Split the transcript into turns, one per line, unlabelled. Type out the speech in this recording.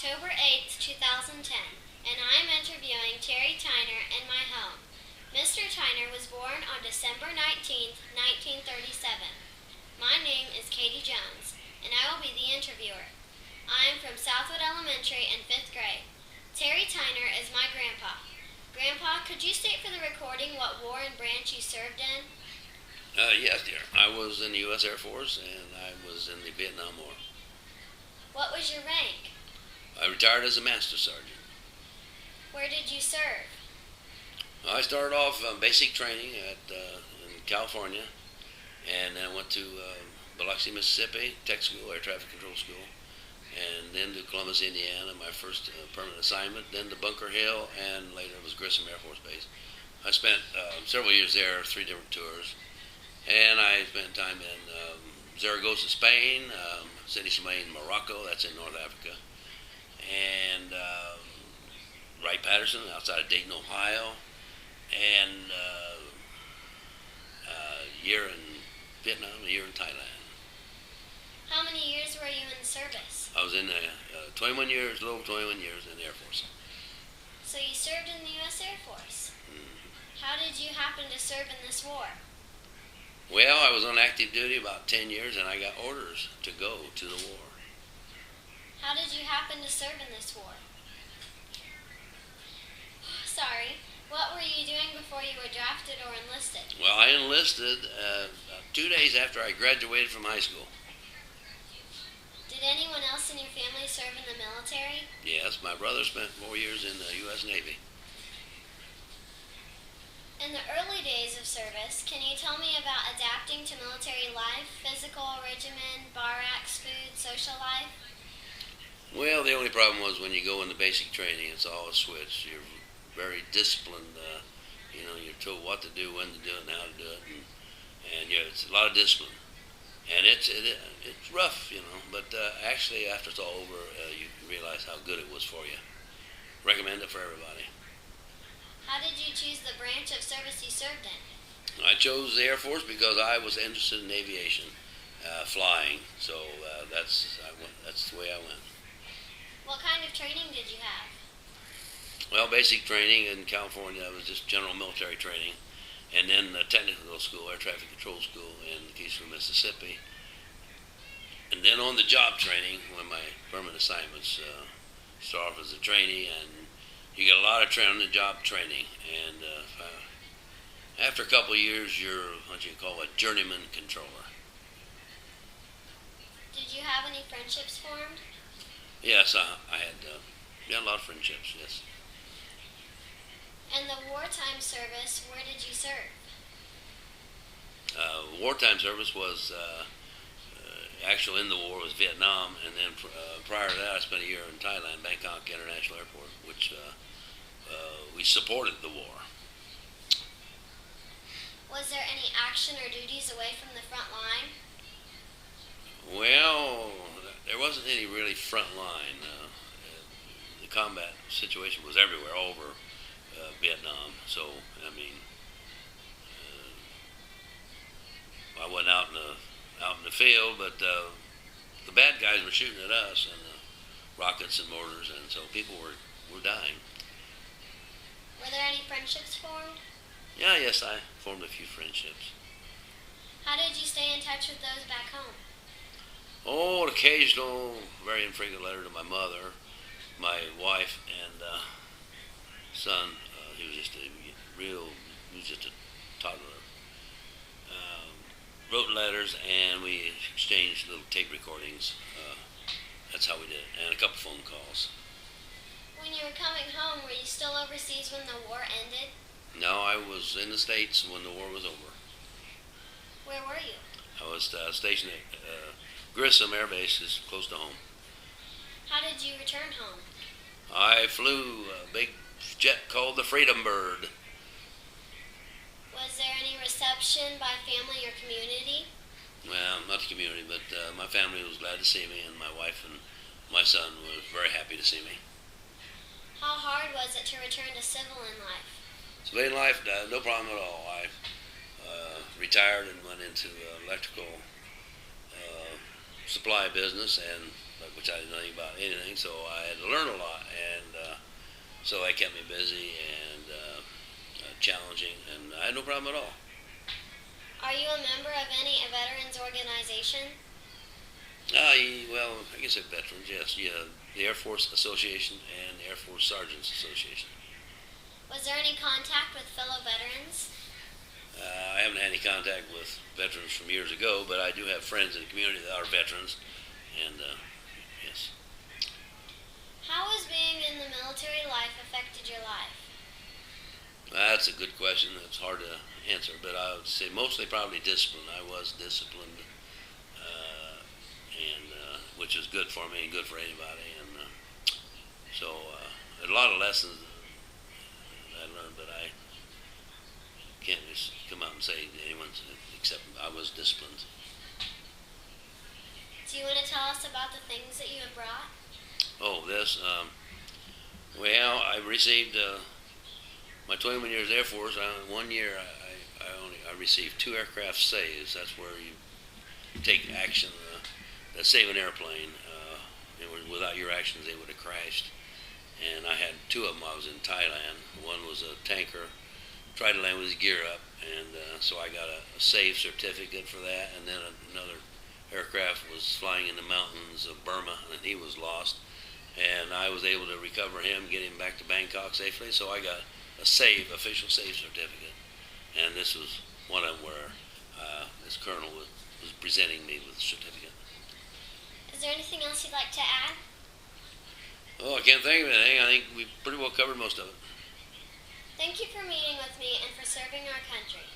October 8th, 2010, and I am interviewing Tyner in my home. Mr. Tyner was born on December 19th, 1937. My name is Katie Jones, and I will be the interviewer. I am from Southwood Elementary in 5th grade. Tyner is my grandpa. Grandpa, could you state for the recording what war and branch you served in?
Yes, dear. I was in the U.S. Air Force, and I was in the Vietnam War.
What was your rank?
I retired as a master sergeant.
Where did you serve?
I started off basic training in California, and then went to Biloxi, Mississippi, Tech School, Air Traffic Control School, and then to Columbus, Indiana, my first permanent assignment, then to Bunker Hill, and later it was Grissom Air Force Base. I spent several years there, 3 different tours, and I spent time in Zaragoza, Spain, Sidi Smain, Morocco, that's in North Africa, and Wright-Patterson outside of Dayton, Ohio, and a year in Vietnam, a year in Thailand.
How many years were you in service?
I was in 21 years, a little over 21 years in the Air Force.
So you served in the U.S. Air Force.
Mm-hmm.
How did you happen to serve in this war?
Well, I was on active duty about 10 years, and I got orders to go to the war.
How did you happen to serve in this war? Sorry, what were you doing before you were drafted or enlisted?
Well, I enlisted 2 days after I graduated from high school.
Did anyone else in your family serve in the military?
Yes, my brother spent 4 years in the U.S. Navy.
In the early days of service, can you tell me about adapting to military life, physical regimen, barracks, food, social life?
Well, the only problem was when you go into basic training, it's all a switch. You're very disciplined. You're told what to do, when to do it, and how to do it, and it's a lot of discipline. And it's rough, but actually after it's all over, you realize how good it was for you. Recommend it for everybody.
How did you choose the branch of service you served in?
I chose the Air Force because I was interested in aviation, flying. So that's the way I went.
What kind of training did you have?
Well, basic training in California was just general military training, and then the technical school, Air Traffic Control School in Keesler, Mississippi, and then on the job training when my permanent assignments start off as a trainee, and you get a lot of training on the job training, and after a couple of years, you're what you call a journeyman controller.
Did you have any friendships formed?
Yes, I had a lot of friendships, yes.
In the wartime service, where did you serve?
Wartime service was actually in the war was Vietnam, and then prior to that I spent a year in Thailand, Bangkok International Airport, which we supported the war.
Was there any action or duties away from the front line?
Well, there wasn't any really front line. The combat situation was everywhere, all over Vietnam. So, I wasn't out in the field, but the bad guys were shooting at us, and rockets and mortars, and so people were dying.
Were there any friendships formed?
Yes, I formed a few friendships.
How did you stay in touch with those back home?
Oh, an occasional, very infrequent letter to my mother, my wife, and son. He was just a toddler. Wrote letters, and we exchanged little tape recordings. That's how we did it, and a couple phone calls.
When you were coming home, were you still overseas when the war ended?
No, I was in the States when the war was over.
Where were you?
I was stationed at Grissom Air Base, is close to home.
How did you return home?
I flew a big jet called the Freedom Bird.
Was there any reception by family or community?
Well, not the community, but my family was glad to see me, and my wife and my son was very happy to see me.
How hard was it to return to civilian life?
Civilian life, no problem at all. I retired and went into electrical supply business, and which I didn't know anything about anything, so I had to learn a lot, and so that kept me busy and challenging, and I had no problem at all.
Are you a member of any veterans organization?
Well, I guess they're veterans, yes. Yeah, the Air Force Association and the Air Force Sergeants Association.
Was there any contact with fellow veterans?
I haven't had any contact with veterans from years ago, but I do have friends in the community that are veterans, and yes.
How has being in the military life affected your life?
That's a good question. It's hard to answer, but I would say mostly probably discipline. I was disciplined, and which is good for me and good for anybody. And so a lot of lessons I learned, but I can't just come out and say to anyone except I was disciplined.
Do you want to tell us about the things that you have brought?
Oh, this. Well, I received my 21 years Air Force. 1 year, I received 2 aircraft saves. That's where you take action that save an airplane. Without your actions, they would have crashed. And I had 2 of them. I was in Thailand. One was a tanker, tried to land with his gear up, and so I got a save certificate for that. And then another aircraft was flying in the mountains of Burma, and he was lost. And I was able to recover him, get him back to Bangkok safely. So I got a official save certificate. And this was one of them where this colonel was presenting me with the certificate.
Is there anything else you'd like to add?
Oh, I can't think of anything. I think we pretty well covered most of it.
Thank you for meeting with me and for serving our country.